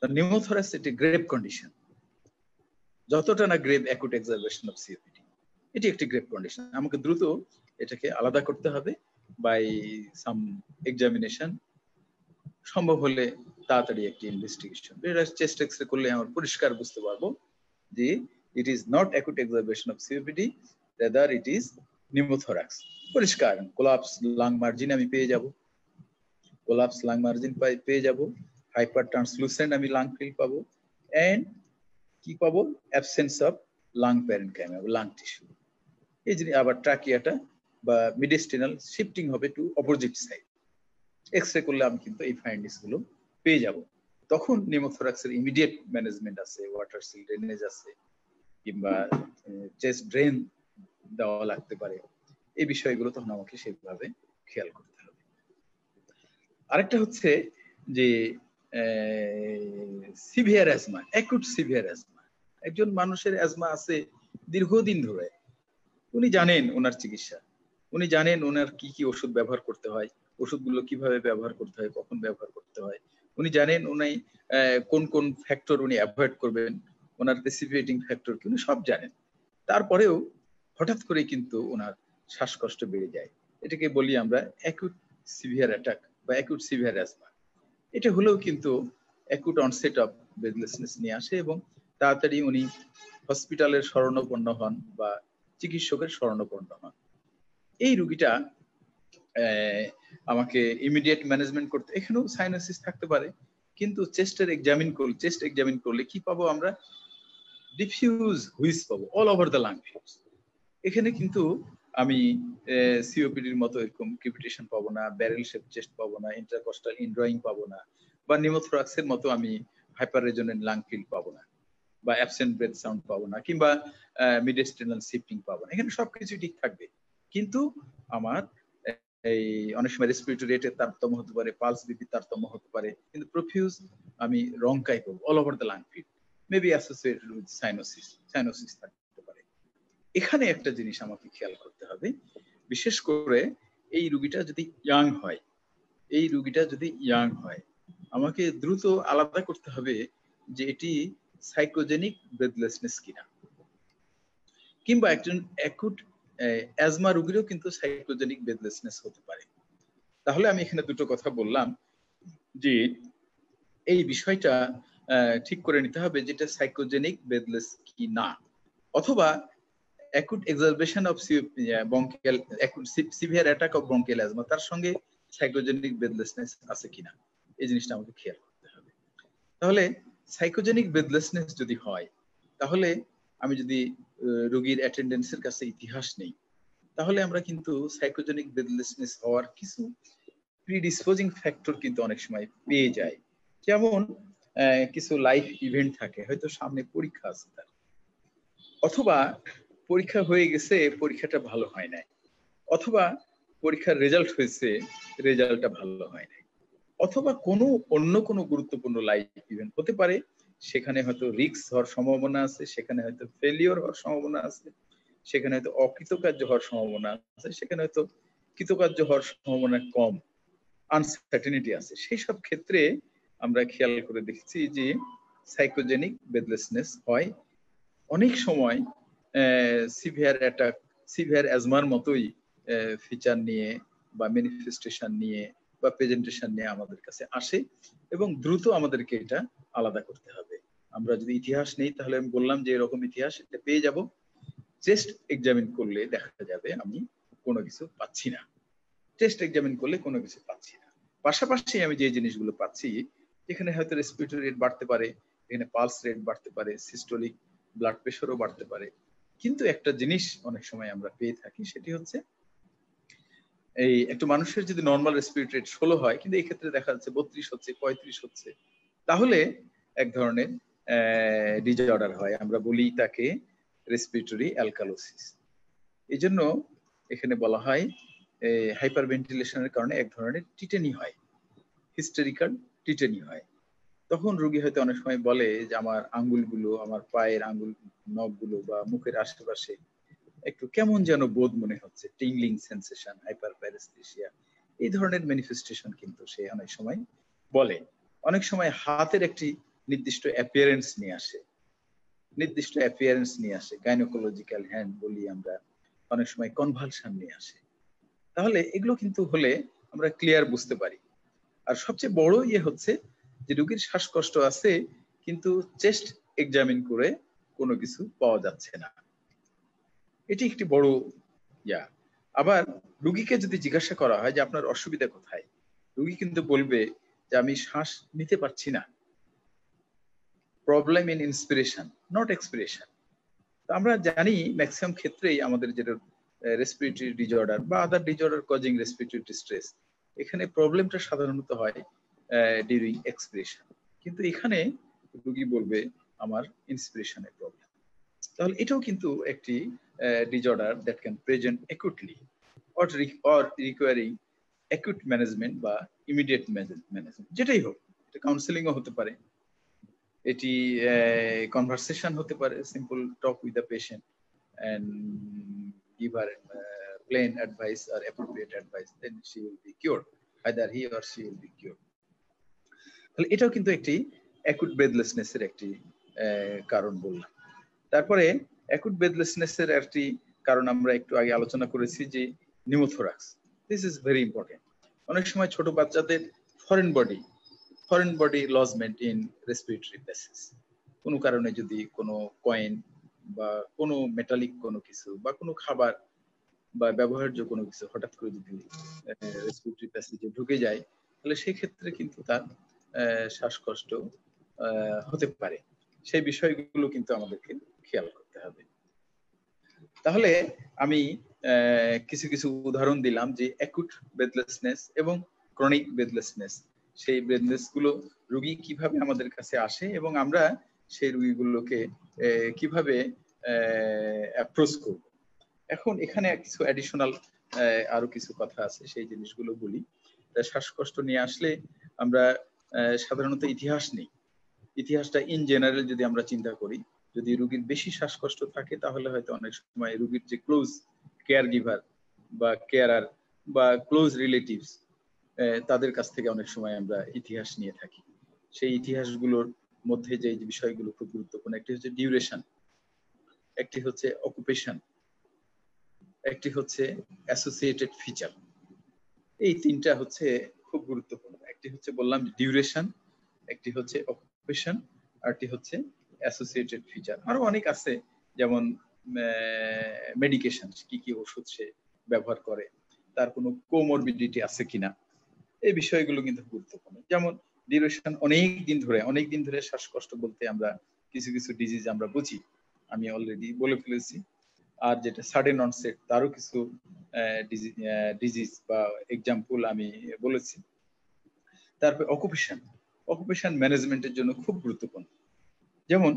নিউমোথোরাক্স একটি গ্রেভ কন্ডিশন, যতটা না grave acute exacerbation of COPD, এটি একটি গ্রেভ কন্ডিশন। আমাকে দ্রুত এটাকে আলাদা করতে হবে বাই সাম এক্সামিনেশন, সম্ভব হলে তাড়াতাড়ি একটি ইনভেস্টিগেশন। চেস্ট এক্সরে করলে আমরা পরিষ্কার বুঝতে পারবো যে it is not acute exacerbation of COPD, rather it is pneumothorax. পরিষ্কার কোলাপস লাং মার্জিন আমি পেয়ে যাব, কোলাপস লাং মার্জিন পেয়ে যাব, হাইপার ট্রান্সলুসেন্ট আমি লাং ফিল পাবো, এন্ড কি পাবো, absence of lung parenchyma lung tissue. এই যে আবার ট্রাকিয়াটা বা মিডিস্টেনাল শিফটিং হবে টু অপোজিট সাইড। এক্সরে করলে আমি কিন্তু এই ফাইন্ডিংস গুলো পেয়ে যাব। তখন নিউমোথোরাক্সের ইমিডিয়েট ম্যানেজমেন্ট আছে, ওয়াটার সিল ড্রেনেজ আছে, কিংবা চেস্ট ড্রেন দেওয়া লাগতে পারে, এই বিষয়গুলো তখন আমাকে সেভাবে খেয়াল করতে হবে। আরেকটা হচ্ছে যে severe asthma, acute severe asthma. একজন মানুষের অ্যাজমা আছে দীর্ঘদিন ধরে, উনি জানেন ওনার চিকিৎসা, উনি জানেন ওনার কি কি ওষুধ ব্যবহার করতে হয়, ওষুধগুলো কিভাবে ব্যবহার করতে হয়, কখন ব্যবহার করতে হয়, উনি জানেন উনি কোন কোন ফ্যাক্টর উনি অ্যাভয়েড করবেন, ওনার প্রেসিপিটেটিং ফ্যাক্টর কি উনি সব জানেন। তারপরেও হঠাৎ করে কিন্তু ওনার শ্বাসকষ্ট বেড়ে যায়, এটাকে বলি আমরা অ্যাকুট সিভিয়ার অ্যাটাক বা অ্যাকুট সিভিয়ার অ্যাজমা। এটা হলেও কিন্তু অ্যাকুট অনসেট অফ ব্রেথলেসনেস নিয়ে আসে এবং তাড়াতাড়ি উনি হসপিটালের শরণাপন্ন হন বা চিকিৎসকের শরণাপন্ন হন। এই রোগীটা আমাকে ইমিডিয়েট ম্যানেজমেন্ট করতে, এখানেও সাইনোসিস থাকতে পারে, কিন্তু চেস্ট এক্সামিন করলে কি পাবো আমরা, ডিফিউজ হুইজ পাবো all over the lung fuse. এখানে কিন্তু আমি সিওপিডির মতো এরকম ক্রিপিটেশন পাবো না, ব্যারেল শেপ চেস্ট পাবো না, ইন্টারকস্টাল ইনড্রয়িং পাবো না, বা নিউমোথোরাক্সের মতো আমি হাইপার রেজোনেন্ট লাং ফিল পাবো না, বা অ্যাবসেন্ট ব্রেথ সাউন্ড পাবো না, কিংবা মিডিস্টেনাল শিফটিং পাবো না। এখানে সবকিছু ঠিক থাকবে, কিন্তু আমার এই অনেক সময় রেসপিরেটরি রেটের তারতম্য হতে পারে, পালস বিপির তারতম্য হতে পারে, কিন্তু প্রফিউজ আমি রংকাই পাবো all over the lung field, maybe associated with cyanosis থাকতে পারে। এখানে একটা জিনিস আমাকে খেয়াল করতে হবে, বিশেষ করে এই রোগীটা যদি ইয়াং হয়, আমাকে দ্রুত আলাদা করতে হবে যে এটি সাইকোজেনিক ব্রেথলেসনেস কিনা, কিংবা একজন অ্যাকুট অ্যাজমা রোগীরও কিন্তু সাইকোজেনিক ব্রেথলেসনেস হতে পারে। তাহলে আমি এখানে দুটো কথা বললাম যে এই বিষয়টা ঠিক করে নিতে হবে যেটা সাইকোজেনিক ব্রেথলেস কি না, অথবা acute exacerbation of বঙ্কিয়াল acute severe attack of বঙ্কিয়াল asthma, তার সঙ্গে সাইকোজেনিক ব্রেথলেসনেস আছে কিনা, এই জিনিসটা আমাকে খেয়াল করতে হবে। তাহলে সাইকোজেনিক ব্রেথলেসনেস যদি হয়, তাহলে আমি যদি রোগীর অ্যাটেন্ডেন্সের কাছে ইতিহাস নেই, তাহলে আমরা কিন্তু সাইকোজেনিক ব্রেথলেসনেস হওয়ার কিছু প্রিডিসপোজিং ফ্যাক্টর কিন্তু অনেক সময় পেয়ে যায়। যেমন কিছু লাইফ ইভেন্ট থাকে, হয়তো সামনে পরীক্ষা আছে তার, অথবা পরীক্ষা হয়ে গেছে, পরীক্ষাটা ভালো হয় নাই, অথবা পরীক্ষার রেজাল্ট হয়েছে, রেজাল্টটা ভালো হয় নাই, অথবা অন্য কোনো গুরুত্বপূর্ণ লাইফ ইভেন্ট হতে পারে, সেখানে হয়তো রিস্ক হওয়ার সম্ভাবনা আছে, সেখানে হয়তো ফেলিওর হওয়ার সম্ভাবনা আছে, সেখানে হয়তো অকৃতকার্য হওয়ার সম্ভাবনা আছে, সেখানে হয়তো কৃতকার্য হওয়ার সম্ভাবনা কম, আনসার্টেনিটি আছে। সেই সব ক্ষেত্রে আমরা খেয়াল করে দেখছি যে সাইকোজেনিক বেদলেসনেস হয়। অনেক সময় সিভিয়ার অ্যাটাক, সিভিয়ার অ্যাজমার মতোই ফিচার নিয়ে বা ম্যানিফেস্টেশন নিয়ে বা প্রেজেন্টেশন নিয়ে আমাদের কাছে আসে, এবং দ্রুত আমাদেরকে এটা আলাদা করতে হবে। আমরা যদি ইতিহাস নেই, তাহলে আমি বললাম যে এরকম ইতিহাস এটা পেয়ে যাব, টেস্ট এক্সামিন করলে দেখা যাবে আমি কোনো কিছু পাচ্ছি না, টেস্ট এক্সামিন করলে কোনো কিছু পাচ্ছি না। পাশাপাশি আমি যে জিনিসগুলো পাচ্ছি, এখানে হয়তো রেসপিরেটরি রেট বাড়তে পারে, এখানে পালস রেট বাড়তে পারে, সিস্টোলিক ব্লাড প্রেশারও বাড়তে পারে। কিন্তু একটা জিনিস অনেক সময় আমরা পেয়ে থাকি, সেটি হচ্ছে এই একটা মানুষের যদি নর্মাল রেসপিরেটরি রেট 16 হয়, কিন্তু এই ক্ষেত্রে দেখা যাচ্ছে 32 হচ্ছে, 35 হচ্ছে, তাহলে এক ধরনের ডিজঅর্ডার হয়। আমরা বলি তাকে রেসপিরেটরি অ্যালকালোসিস। এই জন্য এখানে বলা হয় হাইপার ভেন্টিলেশনের কারণে এক ধরনের টিটেনি হয়, হিস্টেরিক্যাল টিটেনি হয়। তখন রোগী হয়তো অনেক সময় বলে যে আমার আঙ্গুলগুলো, আমার পায়ের আঙ্গুল নখগুলো বা মুখের আশেপাশে একটু কেমন যেন বোধ মনে হচ্ছে, টিংলিং সেন্সেশন, হাইপার প্যারেস্থেসিয়া, এই ধরনের ম্যানিফেস্টেশন কিন্তু সে অনেক সময় বলে। অনেক সময় হাতের একটি নির্দিষ্ট অ্যাপিয়ারেন্স নিয়ে আসে, গাইনোকোলজিক্যাল হ্যান্ড বলি আমরা, অনেক সময় কনভালশন নিয়ে আসে। তাহলে এগুলো কিন্তু হলে আমরা ক্লিয়ার বুঝতে পারি। আর সবচেয়ে বড় হচ্ছে যে রোগীর শ্বাসকষ্ট আছে, কিন্তু চেস্ট এক্সামিন করে কোনো কিছু পাওয়া যাচ্ছে না, এটি একটি বড় আবার রোগীকে যদি জিজ্ঞাসা করা হয় যে আপনার অসুবিধা কোথায়, রোগী কিন্তু বলবে যে আমি শ্বাস নিতে পারছি না, problem in inspiration not expiration. আমরা জানি ম্যাক্সিমাম ক্ষেত্রেই আমাদের যেটা রেসপিরেটরি ডিজঅর্ডার বা আদার ডিজঅর্ডার কজিং রেসপিরেটরি ডিস্ট্রেস, এখানে প্রবলেমটা সাধারণত হয় ডিউরিং এক্সপিরেশন, কিন্তু এখানে রোগী বলবে আমার ইন্সপিরেশনের প্রবলেম। তাহলে এটাও কিন্তু একটি disorder that can present acutely or requiring acute management বা ইমিডিয়েট ম্যানেজমেন্ট, যেটাই হোক। এটা কাউন্সেলিংও হতে পারে, এটি কনভারসেশন হতে পারে, simple talk with the patient and give her plain advice or appropriate advice, then she will be cured, either he or she will be cured. তাহলে এটাও কিন্তু একটি অ্যাকুট ব্রেথলেসনেস এর একটি কারণ বললাম। তারপরে অ্যাকুট ব্রেথলেসনেস এর একটি কারণ আমরা একটু আগে আলোচনা করেছি যে pneumothorax. This is very important. অনেক সময় ছোট বাচ্চাদের foreign body lodgement in respiratory passage, কোনো কারণে যদি কোনো কয়েন বা কোনো মেটালিক কোনো কিছু বা কোনো খাবার বা ব্যবহার্য কোনো কিছু হঠাৎ করে যদি রেসপিরেটরি প্যাসেজে ঢুকে যায়, তাহলে সেই ক্ষেত্রে কিন্তু তার শ্বাসকষ্ট হতে পারে। সেই বিষয়গুলো কিন্তু আমাদেরকে খেয়াল করতে হবে। তাহলে আমি কিছু কিছু উদাহরণ দিলাম যে অ্যাকুট ব্রেথলেসনেস এবং ক্রনিক ব্রেথলেসনেস, সেই ব্রেথলেস গুলো রোগী কিভাবে আমাদের কাছে আসে এবং আমরা সেই রোগীগুলোকে কিভাবে অ্যাপ্রোচ করব। এখন এখানে কিছু অ্যাডিশনাল আরো কিছু কথা আছে, সেই জিনিসগুলো বলি। শ্বাসকষ্ট নিয়ে আসলে আমরা সাধারণত ইতিহাস নেই, ইতিহাসটা ইন জেনারেল যদি আমরা চিন্তা করি, যদি রোগীর বেশি শ্বাসকষ্ট থাকে তাহলে হয়তো অনেক সময় রোগীর যে ক্লোজ কেয়ার গিভার বা কেয়ারার বা ক্লোজ রিলেটিভস, তাদের কাছ থেকে অনেক সময় আমরা ইতিহাস নিয়ে থাকি। সেই ইতিহাসগুলোর মধ্যে যে বিষয়গুলো খুব গুরুত্বপূর্ণ, একটি হচ্ছে ডিউরেশন, একটি হচ্ছে অকুপেশন, একটি হচ্ছে অ্যাসোসিয়েটেড ফিচার। এই তিনটা হচ্ছে খুব গুরুত্বপূর্ণ। একটি হচ্ছে বললাম ডিউরেশন, একটি হচ্ছে অকুপেশন, আরটি হচ্ছে অ্যাসোসিয়েটেড ফিচার। আরো অনেক আছে, যেমন মেডিকেশন, কি কি ওষুধ সে ব্যবহার করে, তার কোনো কোমরবিডিটি আছে কিনা, এই বিষয়গুলো কিন্তু গুরুত্বপূর্ণ। যেমন ডিউরেশন, অনেক দিন ধরে শ্বাসকষ্ট বলতে আমরা কিছু কিছু ডিজিজ আমরা বুঝি, আমি অলরেডি বলে ফেলেছি। আর যেটা সাডেন অনসেট, তারও কিছু ডিজিজ বা এক্সাম্পল আমি বলেছি। তারপর অকুপেশন ম্যানেজমেন্টের জন্য খুব গুরুত্বপূর্ণ। যেমন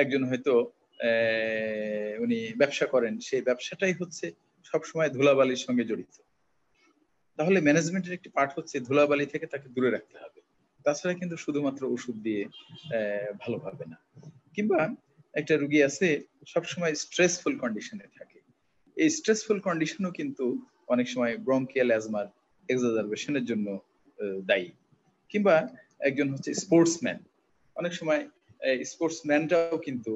একজন হয়তো উনি ব্যবসা করেন, সেই ব্যবসাটাই হচ্ছে সবসময় ধুলাবালির সঙ্গে জড়িত, তাহলে ম্যানেজমেন্টের একটি পার্ট হচ্ছে ধুলাবালি থেকে তাকে দূরে রাখতে হবে। তাছাড়া কিন্তু শুধুমাত্র ওষুধ দিয়ে ভালো হবে না। কিংবা একটা রোগী আছে সবসময় স্ট্রেসফুল কন্ডিশনে থাকে, এই স্ট্রেসফুল কন্ডিশনও কিন্তু অনেক সময় ব্রঙ্কিয়াল অ্যাজমার এক্সাজারবেশনের জন্য দায়ী। কিংবা একজন হচ্ছে স্পোর্টসম্যান, অনেক সময় স্পোর্টসম্যানটাও কিন্তু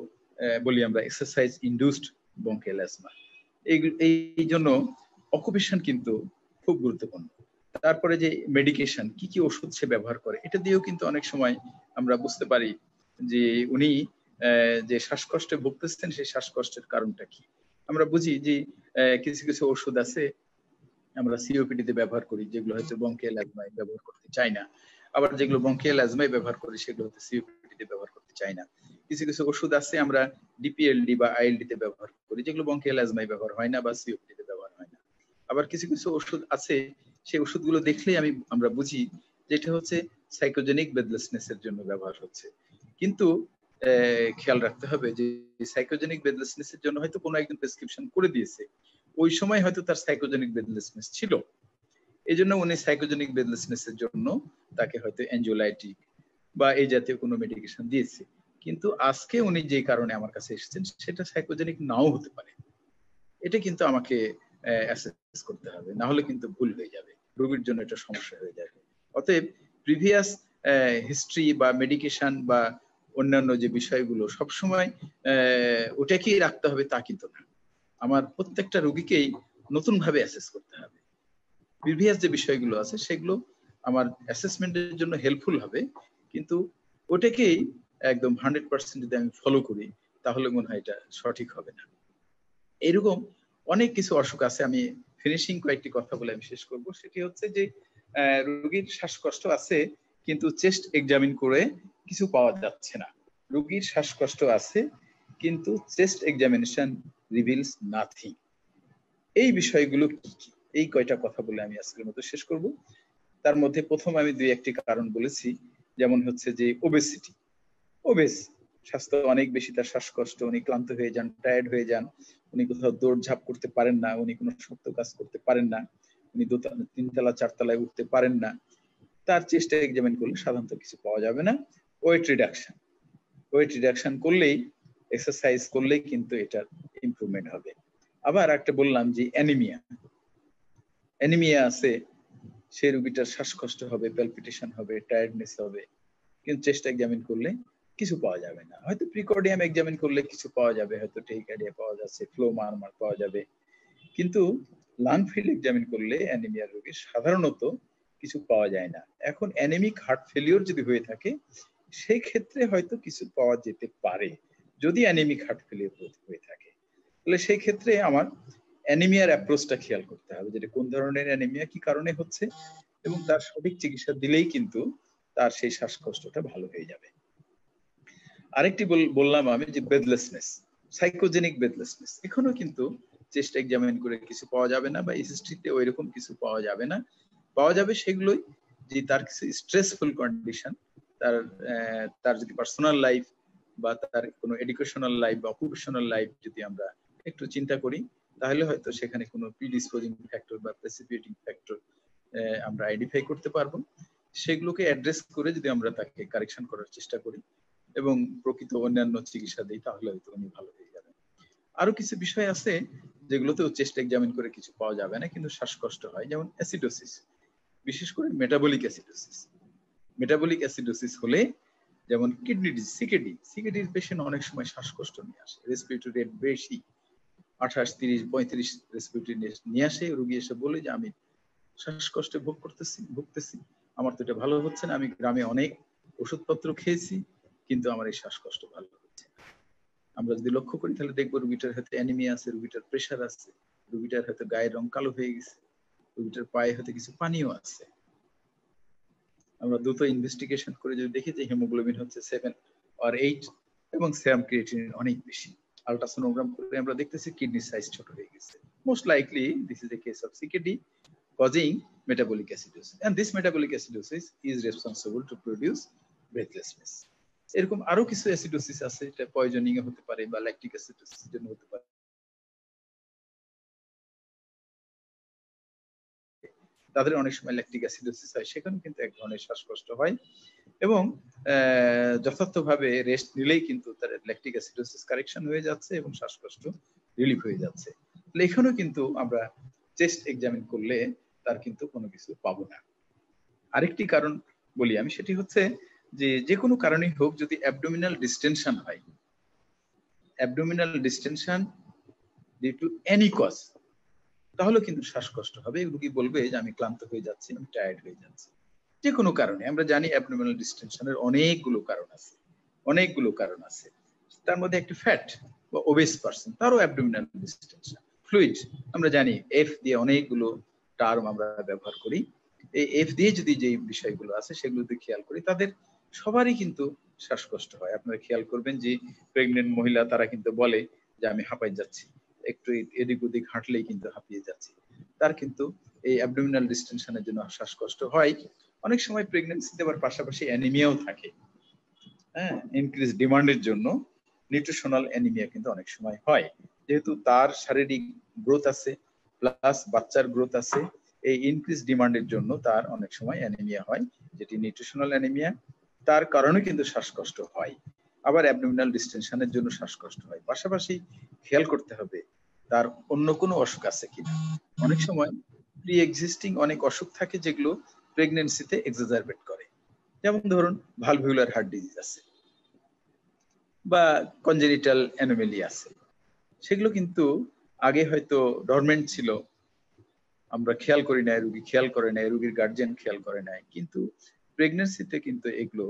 বলি আমরা এক্সারসাইজ ইনডিউসড ব্রঙ্কিয়াল অ্যাজমা। এই জন্য অকুপেশন কিন্তু খুব গুরুত্বপূর্ণ। তারপরে যে মেডিকেশন, কি কি ওষুধ সে ব্যবহার করে, এটা দিয়েও কিন্তু অনেক সময় আমরা বুঝতে পারি যে উনি যে শ্বাসকষ্টে ভুগতেছেন সেই শ্বাসকষ্টের কারণটা কি। আমরা বুঝি যে কিছু কিছু ওষুধ আছে আমরা সিওপিডি তে ব্যবহার করি, যেগুলো হচ্ছে ব্রঙ্কিয়াল অ্যাজমায় ব্যবহার করতে চাই না। আবার যেগুলো ব্রঙ্কিয়াল অ্যাজমায় ব্যবহার করি সেগুলো হচ্ছে সিওপিডি তে ব্যবহার করতে চাই না। কিছু কিছু ওষুধ আছে আমরা ডিপিএলডি বা আইএলডি তে ব্যবহার করি, যেগুলো ব্রঙ্কিয়াল অ্যাজমায় ব্যবহার হয় না বা সিওপিডি তে ব্যবহার হয় না। আবার কিছু কিছু ওষুধ আছে সেই ওষুধগুলো দেখলেই আমরা বুঝি যে এটা হচ্ছে সাইকোজেনিক ব্রেথলেসনেস এর জন্য ব্যবহার হচ্ছে। কিন্তু খেয়াল রাখতে হবে যে সাইকোজেনিক ব্রেথলেসনেস এর জন্য হয়তো কোনো একজন প্রেসক্রিপশন করে দিয়েছে, ওই সময় হয়তো তার সাইকোজেনিক ব্রেথলেসনেস ছিল, এই জন্য উনি সাইকোজেনিক ব্রেথলেসনেস এর জন্য তাকে হয়তো অ্যানজিওলাইটিক বা এই জাতীয় কোনো মেডিকেশন দিয়েছে। কিন্তু আজকে উনি যে কারণে আমার কাছে এসেছেন সেটা সাইকোজেনিক নাও হতে পারে। এটা কিন্তু আমাকে অ্যাসেস করতে হবে, না হলে কিন্তু ভুল হয়ে যাবে, রোগীর জন্য এটা সমস্যা হয়ে যাবে। অতএব প্রিভিয়াস হিস্ট্রি বা মেডিকেশন বা অন্যান্য যে বিষয়গুলো সবসময় ওটাকেই রাখতে হবে তা কিন্তু না। আমার প্রত্যেকটা রোগীকেই নতুন ভাবে অ্যাসেস করতে হবে। প্রিভিয়াস যে বিষয়গুলো আছে সেগুলো আমার অ্যাসেসমেন্টের জন্য হেল্পফুল হবে, কিন্তু ওটাকেই একদম 100% যদি আমি ফলো করি তাহলে মনে হয় এটা সঠিক হবে না। এরকম অনেক কিছু অসুখ আছে। আমি ফিনিশিং কয়েকটি কথা বলে আমি শেষ করব। সেটি হচ্ছে যে রোগীর শ্বাসকষ্ট আছে কিন্তু চেস্ট এক্সামিন করে কিছু পাওয়া যাচ্ছে না। রোগীর শ্বাসকষ্ট আছে কিন্তু চেস্ট এক্সামিনেশন রিভিলস নাথিং। এই বিষয়গুলো কি কি, এই কয়টা কথা বলে আমি আজকের মতো শেষ করব। তার মধ্যে প্রথম আমি দুই একটি কারণ বলেছি, যেমন হচ্ছে যে ওবেসিটি। ওবেস স্বাস্থ্য অনেক বেশি, তার শ্বাসকষ্ট, উনি ক্লান্ত হয়ে যান, টায়ার্ড হয়ে যান, উনি কোথাও দৌড়ঝাঁপ করতে পারেন না, উনি কোনো শক্ত কাজ করতে পারেন না, উনি তিনতলা চারতলায় উঠতে পারেন না। তার চেস্ট এক্সামিন করলে সাধারণত কিছু পাওয়া যাবে না। ওয়েট রিডাকশন করলেই, এক্সারসাইজ করলেই কিন্তু এটার ইমপ্রুভমেন্ট হবে। আবার একটা বললাম যে অ্যানিমিয়া আছে, সেই রোগীটার শ্বাসকষ্ট হবে, প্যালপিটেশন হবে, টায়ার্ডনেস হবে, কিন্তু চেস্ট এক্সামিন করলে কিছু পাওয়া যাবে না। হয়তো প্রিকর্ডিয়াম এক্সামিন করলে কিছু পাওয়া যাবে, হয়তো টেকিকার্ডিয়া পাওয়া যাচ্ছে, ফ্লো মারমার পাওয়া যাবে, কিন্তু লাং ফিল্ড এক্সামিন করলে অ্যানিমিয়া রোগীর সাধারণত কিছু পাওয়া যায় না। এখন অ্যানিমিক হার্ট ফেলিওর যদি হয়ে থাকে সেই ক্ষেত্রে হয়তো কিছু পাওয়া যেতে পারে, যদি অ্যানিমিক হার্ট ফেলিওর হয়ে থাকে। তাহলে সেই ক্ষেত্রে আমার অ্যানিমিয়ার অ্যাপ্রোচটা খেয়াল করতে হবে, যেটা কোন ধরনের অ্যানিমিয়া, কি কারণে হচ্ছে, এবং তার সঠিক চিকিৎসা দিলেই কিন্তু তার সেই শ্বাসকষ্টটা ভালো হয়ে যাবে। আরেকটি বললাম আমি যে ব্রেথলেসনেস, সাইকোজেনিক ব্রেথলেসনেস, এখনো কিন্তু চেস্ট এক্সামিন করে কিছু পাওয়া যাবে না, বা হিস্ট্রিতে ওইরকম কিছু পাওয়া যাবে না। পাওয়া যাবে সেগুলোই যে তার কিছু স্ট্রেসফুল কন্ডিশন, তার যদি পার্সোনাল লাইফ বা তার কোনো এডুকেশনাল লাইফ বা অকুপেশনাল লাইফ যদি আমরা একটু চিন্তা করি, তাহলে হয়তো সেখানে কোনো প্রিডিসপোজিং ফ্যাক্টর বা প্রেসিপিটেটিং ফ্যাক্টর আমরা আইডেন্টিফাই করতে পারবো। সেগুলোকে অ্যাড্রেস করে যদি আমরা তাকে কারেকশন করার চেষ্টা করি এবং প্রকৃত অন্যান্য চিকিৎসা দিই, তাহলে হয়তো উনি ভালো হয়ে যাবেন। আরো কিছু বিষয় আছে যেগুলোতেও চেস্ট এক্সামিন করে কিছু পাওয়া যাবে না কিন্তু শ্বাসকষ্ট হয়, যেমন অ্যাসিডোসিস, বিশেষ করে মেটাবলিক অ্যাসিডোসিস হলে, যেমন কিডনি ডিজিজ, সিকেডির পেশেন্ট অনেক সময় শ্বাসকষ্ট নিয়ে আসে, রেসপিরেটরি রেট বেশি, 28, 30, 35 রেসপিরেটরি নিয়ে আসে। রোগী এসে বলে যে আমি শ্বাসকষ্টে ভুগতেছি, আমার তো এটা ভালো হচ্ছে না, আমি গ্রামে অনেক ওষুধপত্র খেয়েছি কিন্তু আমার এই শ্বাসকষ্ট ভালো হচ্ছে না। আমরা যদি লক্ষ্য করি তাহলে দেখবো রোগীটার হয়তো অ্যানিমিয়া আছে, রোগীটার প্রেশার আছে, রোগীটার হয়তো গায়ের রং কালো হয়ে গেছে, রোগীটার পায়ে হয়তো কিছু পানিও আছে। আমরা দ্রুত ইনভেস্টিগেশন করে যদি দেখি যে হিমোগ্লোবিন হচ্ছে 7 or 8 এবং সেরাম ক্রিয়েটিনিন অনেক বেশি, আলট্রাসোনোগ্রাম করে আমরা দেখতেছি কিডনির সাইজ ছোট হয়ে গেছে। Most likely, this is a case of CKD causing metabolic acidosis, and this metabolic acidosis is responsible to produce breathlessness. এরকম আরো কিছু অ্যাসিডোসিস আছে, এটা পয়জনিং এ হতে পারে বা ল্যাকটিক অ্যাসিডোসিস জন্য হতে পারে। তাদের অনেক সময় ল্যাকটিক অ্যাসিডোসিস হয়, সেখানে কিন্তু এক ধরনের শ্বাসকষ্ট হয় এবং যথার্থভাবে রেস্ট নিলেই কিন্তু তার ল্যাকটিক অ্যাসিডোসিস কারেকশন হয়ে যাচ্ছে এবং শ্বাসকষ্ট রিলিফ হয়ে যাচ্ছে। তাহলে এখানেও কিন্তু আমরা চেস্ট এক্সামিন করলে তার কিন্তু কোনো কিছু পাবো না। আরেকটি কারণ বলি আমি, সেটি হচ্ছে যে কোনো কারণেই হোক, যদি অ্যাবডোমিনাল ডিস্টেনশন হয়, abdominal distension due to any cause, তাহলে কিন্তু শ্বাসকষ্ট হবে। রোগী বলবে যে আমি ক্লান্ত হয়ে যাচ্ছি, আমি টায়ার্ড হয়ে যাচ্ছি, যে কোনো কারণে। আমরা জানি অ্যাবডোমিনাল ডিস্টেনশনের অনেকগুলো কারণ আছে। তার মধ্যে একটি ফ্যাট বা ওবেস পারসন, তারও অ্যাবডোমিনাল ডিস্টেনশন। ফ্লুইড, আমরা জানি এফ দিয়ে অনেকগুলো টার্ম আমরা ব্যবহার করি, এই এফ দিয়ে যদি যে বিষয়গুলো আছে সেগুলো যদি খেয়াল করি, তাদের সবারই কিন্তু শ্বাসকষ্ট হয়। আপনারা খেয়াল করবেন যে প্রেগনেন্ট মহিলা তারা কিন্তু বলে যে আমি হাঁপাই যাচ্ছি, একটু এদিক ওদিক হাঁটলেই কিন্তু হাঁপিয়ে যাচ্ছে। তার কিন্তু এই অ্যাবডোমিনাল ডিস্টেনশনের জন্য শ্বাসকষ্ট হয়। অনেক সময় প্রেগন্যান্সিতে আবার পাশাপাশি অ্যানিমিয়াও থাকে। হ্যাঁ, ইনক্রিজ ডিমান্ডের জন্য নিউট্রিশনাল অ্যানিমিয়া কিন্তু অনেক সময় হয়, যেহেতু তার শারীরিক গ্রোথ আছে প্লাস বাচ্চার গ্রোথ আছে। এই ইনক্রিজ ডিমান্ডের জন্য তার অনেক সময় অ্যানিমিয়া হয়, যেটি নিউট্রিশনাল অ্যানিমিয়া। তার কারণে কিন্তু শ্বাসকষ্ট হয়। আবার অ্যাবডোমিনাল ডিস্টেনশনের জন্য শ্বাসকষ্ট হয়। পাশাপাশি খেয়াল করতে হবে তার অন্য কোনো অসুখ আছে কিনা। অনেক সময় প্রি এক্সিস্টিং অনেক অসুখ থাকে যেগুলো প্রেগন্যান্সিতে এক্সাজারবেট করে। যেমন ধরুন ভালভিউলার হার্ট ডিজিজ আছে বা কনজেনিটাল অ্যানোমেলি আছে, সেগুলো কিন্তু আগে হয়তো ডরমেন্ট ছিল, আমরা খেয়াল করি নাই, রোগী খেয়াল করে নাই, রোগীর গার্জিয়ান খেয়াল করে নাই, কিন্তু প্রেগন্যান্সিতে কিন্তু এগুলো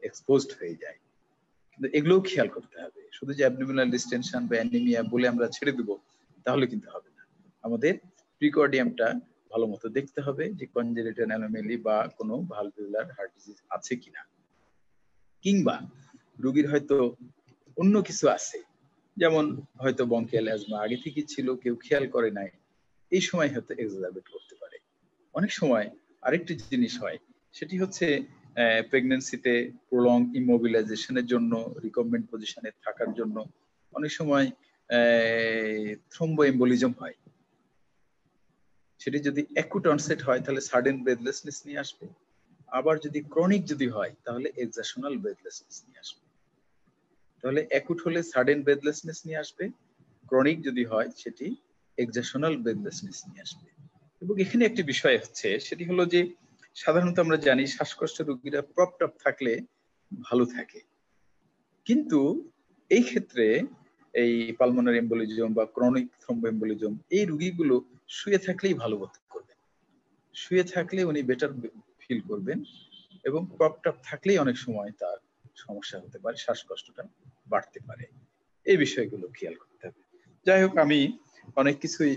এক্সপোজড হয়ে যায়। কিন্তু এগুলোও খেয়াল করতে হবে। শুধু যে অ্যাবডোমিনাল ডিস্টেনশন বা অ্যানিমিয়া বলে আমরা ছেড়ে দেবো তাহলে কিন্তু হবে না। আমাদের প্রিকর্ডিয়ামটা ভালো মতো দেখতে হবে যে কনজেনিটাল অ্যানোমেলি বা কোনো ভালভিউলার হার্ট ডিজিজ আছে কিনা, কিংবা রোগীর হয়তো অন্য কিছু আছে, যেমন হয়তো বঙ্কিয়াল অ্যাজমা আগে থেকে ছিল, কেউ খেয়াল করে নাই, এই সময় হয়তো এক্সাজারবেট করতে পারে। অনেক সময় আরেকটি জিনিস হয়, সেটি হচ্ছে প্রেগন্যান্সিতে প্রলং ইমোবিলাইজেশনের জন্য, রিকম্বেন্ট পজিশনে থাকার জন্য অনেক সময় থ্রোম্বোএম্বোলিজম হয়। সেটি যদি অ্যাকুট অনসেট হয় তাহলে সাডেন ব্রেথলেসনেস নিয়ে আসবে, আবার যদি ক্রনিক যদি হয় তাহলে এক্সাশনাল ব্রেথলেসনেস নিয়ে আসবে। তাহলে অ্যাকুট হলে সাডেন ব্রেথলেসনেস নিয়ে আসবে, ক্রনিক যদি হয় সেটি এক্সাশনাল ব্রেথলেসনেস নিয়ে আসবে। এবং এখানে একটি বিষয় হচ্ছে, সেটি হলো যে সাধারণত আমরা জানি শ্বাসকষ্ট রোগীরা প্রপড আপ থাকলে ভালো থাকে, কিন্তু এই ক্ষেত্রে এই পালমোনারি এম্বোলিজম বা ক্রনিক থ্রম্বোএম্বোলিজম এই রোগীগুলো শুয়ে থাকলেই ভালো বোধ করবেন, শুয়ে থাকলে উনি বেটার ফিল করবেন, এবং প্রপড আপ থাকলেই অনেক সময় তার সমস্যা হতে পারে, শ্বাসকষ্টটা বাড়তে পারে। এই বিষয়গুলো খেয়াল করতে হবে। যাই হোক, আমি অনেক কিছুই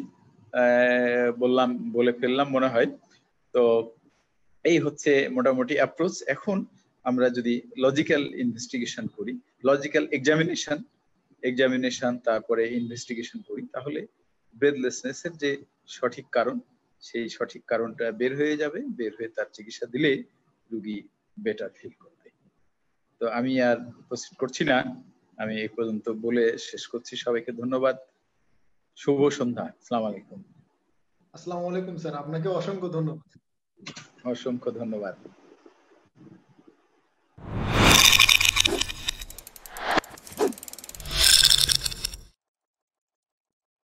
বলে ফেললাম মনে হয়। তো এই হচ্ছে মোটামুটি অ্যাপ্রোচ। এখন আমরা যদি লজিক্যাল ইনভেস্টিগেশন করি, লজিক্যাল এক্সামিনেশন তারপরে ইনভেস্টিগেশন করি, তাহলে ব্রেথলেসনেস এর যে সঠিক কারণ, সেই সঠিক কারণটা বের হয়ে যাবে, বের হয়ে তার চিকিৎসা দিলে রোগী বেটার ফিল করবে। তো আমি আর প্রসিড করছি না, আমি এই পর্যন্ত বলে শেষ করছি। সবাইকে ধন্যবাদ, শুভ সন্ধ্যা, আসসালামু আলাইকুম। আসসালামু আলাইকুম স্যার, আপনাকে অসংখ্য ধন্যবাদ। অসংখ্য ধন্যবাদ।